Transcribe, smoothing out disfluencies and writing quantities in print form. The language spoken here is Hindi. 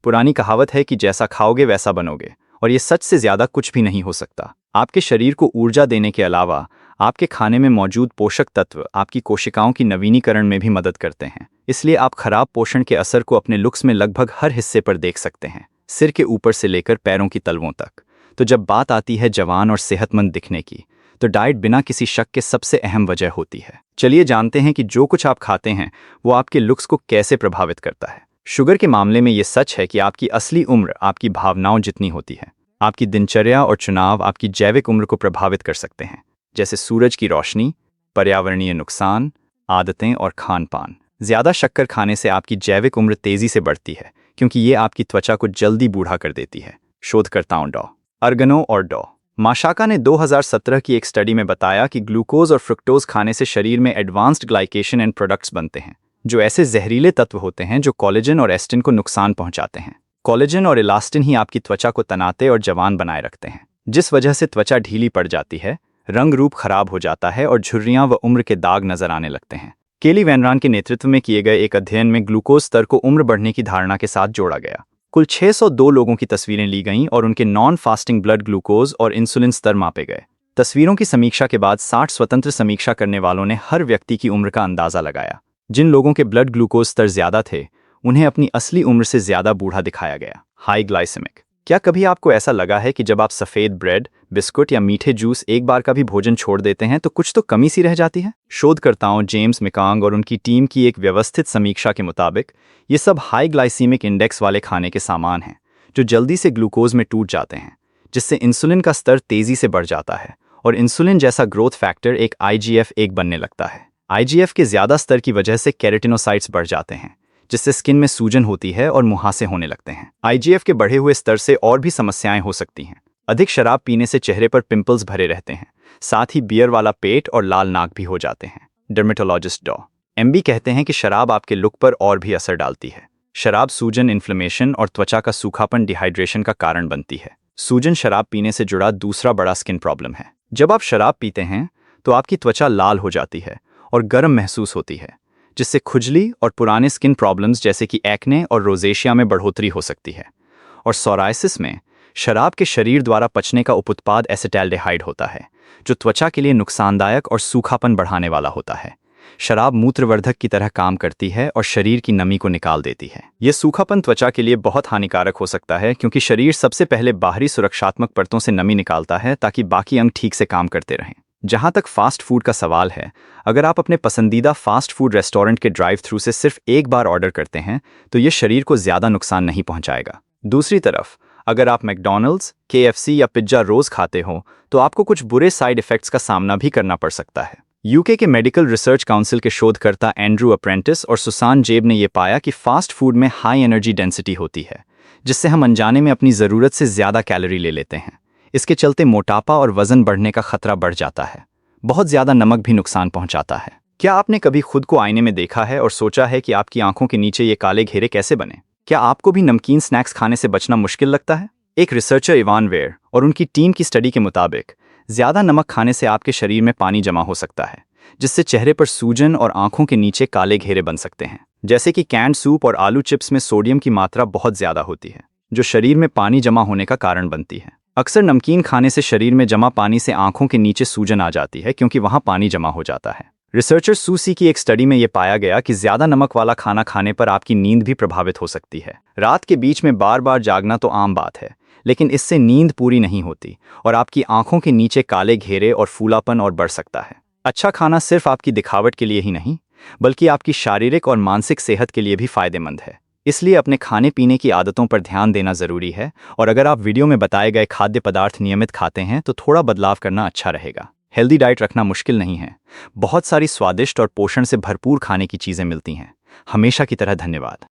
पुरानी कहावत है कि जैसा खाओगे वैसा बनोगे, और ये सच से ज़्यादा कुछ भी नहीं हो सकता। आपके शरीर को ऊर्जा देने के अलावा आपके खाने में मौजूद पोषक तत्व आपकी कोशिकाओं की नवीनीकरण में भी मदद करते हैं। इसलिए आप खराब पोषण के असर को अपने लुक्स में लगभग हर हिस्से पर देख सकते हैं, सिर के ऊपर से लेकर पैरों की तलवों तक। तो जब बात आती है जवान और सेहतमंद दिखने की, तो डाइट बिना किसी शक के सबसे अहम वजह होती है। चलिए जानते हैं कि जो कुछ आप खाते हैं वो आपके लुक्स को कैसे प्रभावित करता है। शुगर के मामले में ये सच है कि आपकी असली उम्र आपकी भावनाओं जितनी होती है। आपकी दिनचर्या और चुनाव आपकी जैविक उम्र को प्रभावित कर सकते हैं, जैसे सूरज की रोशनी, पर्यावरणीय नुकसान, आदतें और खान पान। ज़्यादा शक्कर खाने से आपकी जैविक उम्र तेज़ी से बढ़ती है, क्योंकि ये आपकी त्वचा को जल्दी बूढ़ा कर देती है। शोधकर्ताओं अर्गनो और माशाका ने 2017 की एक स्टडी में बताया कि ग्लूकोज और फ्रुक्टोज खाने से शरीर में एडवांस्ड ग्लाइकेशन एंड प्रोडक्ट्स बनते हैं, जो ऐसे जहरीले तत्व होते हैं जो कोलेजन और एस्टिन को नुकसान पहुंचाते हैं। कोलेजन और इलास्टिन ही आपकी त्वचा को तनाते और जवान बनाए रखते हैं, जिस वजह से त्वचा ढीली पड़ जाती है, रंग रूप खराब हो जाता है और झुर्रियां व उम्र के दाग नजर आने लगते हैं। केली वैनरान के नेतृत्व में किए गए एक अध्ययन में ग्लूकोज स्तर को उम्र बढ़ने की धारणा के साथ जोड़ा गया। कुल 602 लोगों की तस्वीरें ली गईं और उनके नॉन फास्टिंग ब्लड ग्लूकोज और इंसुलिन स्तर मापे गए। तस्वीरों की समीक्षा के बाद 60 स्वतंत्र समीक्षा करने वालों ने हर व्यक्ति की उम्र का अंदाजा लगाया। जिन लोगों के ब्लड ग्लूकोज स्तर ज्यादा थे, उन्हें अपनी असली उम्र से ज्यादा बूढ़ा दिखाया गया। High glycaemic. क्या कभी आपको ऐसा लगा है कि जब आप सफ़ेद ब्रेड, बिस्कुट या मीठे जूस एक बार का भी भोजन छोड़ देते हैं तो कुछ तो कमी सी रह जाती है? शोधकर्ताओं जेम्स मिकांग और उनकी टीम की एक व्यवस्थित समीक्षा के मुताबिक ये सब हाई ग्लाइसीमिक इंडेक्स वाले खाने के सामान हैं, जो जल्दी से ग्लूकोज में टूट जाते हैं, जिससे इंसुलिन का स्तर तेज़ी से बढ़ जाता है और इंसुलिन जैसा ग्रोथ फैक्टर एक IGF-1 बनने लगता है। IGF के ज़्यादा स्तर की वजह से केराटिनोसाइट्स बढ़ जाते हैं, जिससे स्किन में सूजन होती है और मुहासे होने लगते हैं। IGF के बढ़े हुए स्तर से और भी समस्याएं हो सकती हैं। अधिक शराब पीने से चेहरे पर पिंपल्स भरे रहते हैं, साथ ही बियर वाला पेट और लाल नाक भी हो जाते हैं। डर्मेटोलॉजिस्ट MB कहते हैं कि शराब आपके लुक पर और भी असर डालती है। शराब सूजन, इन्फ्लेमेशन और त्वचा का सूखापन, डिहाइड्रेशन का कारण बनती है। सूजन शराब पीने से जुड़ा दूसरा बड़ा स्किन प्रॉब्लम है। जब आप शराब पीते हैं तो आपकी त्वचा लाल हो जाती है और गर्म महसूस होती है, जिससे खुजली और पुराने स्किन प्रॉब्लम्स जैसे कि एक्ने और रोजेशिया में बढ़ोतरी हो सकती है। और सोरायसिस में शराब के शरीर द्वारा पचने का उपउत्पाद एसिटाल्डेहाइड होता है, जो त्वचा के लिए नुकसानदायक और सूखापन बढ़ाने वाला होता है। शराब मूत्रवर्धक की तरह काम करती है और शरीर की नमी को निकाल देती है। यह सूखापन त्वचा के लिए बहुत हानिकारक हो सकता है, क्योंकि शरीर सबसे पहले बाहरी सुरक्षात्मक परतों से नमी निकालता है ताकि बाकी अंग ठीक से काम करते रहें। जहाँ तक फास्ट फूड का सवाल है, अगर आप अपने पसंदीदा फास्ट फूड रेस्टोरेंट के ड्राइव थ्रू से सिर्फ एक बार ऑर्डर करते हैं तो ये शरीर को ज़्यादा नुकसान नहीं पहुंचाएगा। दूसरी तरफ, अगर आप मैकडॉनल्ड्स, KFC या पिज्ज़ा रोज़ खाते हो तो आपको कुछ बुरे साइड इफ़ेक्ट्स का सामना भी करना पड़ सकता है। UK के मेडिकल रिसर्च काउंसिल के शोधकर्ता एंड्रू अप्रेंटिस और सुसान जेब ने यह पाया कि फास्ट फूड में हाई एनर्जी डेंसिटी होती है, जिससे हम अनजाने में अपनी ज़रूरत से ज़्यादा कैलोरी ले लेते हैं। इसके चलते मोटापा और वजन बढ़ने का खतरा बढ़ जाता है। बहुत ज़्यादा नमक भी नुकसान पहुंचाता है। क्या आपने कभी खुद को आईने में देखा है और सोचा है कि आपकी आंखों के नीचे ये काले घेरे कैसे बने? क्या आपको भी नमकीन स्नैक्स खाने से बचना मुश्किल लगता है? एक रिसर्चर इवान वेयर और उनकी टीम की स्टडी के मुताबिक ज़्यादा नमक खाने से आपके शरीर में पानी जमा हो सकता है, जिससे चेहरे पर सूजन और आंखों के नीचे काले घेरे बन सकते हैं। जैसे कि कैंड सूप और आलू चिप्स में सोडियम की मात्रा बहुत ज़्यादा होती है, जो शरीर में पानी जमा होने का कारण बनती है। अक्सर नमकीन खाने से शरीर में जमा पानी से आंखों के नीचे सूजन आ जाती है, क्योंकि वहां पानी जमा हो जाता है। रिसर्चर सूसी की एक स्टडी में यह पाया गया कि ज़्यादा नमक वाला खाना खाने पर आपकी नींद भी प्रभावित हो सकती है। रात के बीच में बार बार जागना तो आम बात है, लेकिन इससे नींद पूरी नहीं होती और आपकी आंखों के नीचे काले घेरे और फूलापन और बढ़ सकता है। अच्छा खाना सिर्फ आपकी दिखावट के लिए ही नहीं, बल्कि आपकी शारीरिक और मानसिक सेहत के लिए भी फायदेमंद है। इसलिए अपने खाने पीने की आदतों पर ध्यान देना ज़रूरी है, और अगर आप वीडियो में बताए गए खाद्य पदार्थ नियमित खाते हैं तो थोड़ा बदलाव करना अच्छा रहेगा। हेल्दी डाइट रखना मुश्किल नहीं है। बहुत सारी स्वादिष्ट और पोषण से भरपूर खाने की चीज़ें मिलती हैं। हमेशा की तरह धन्यवाद।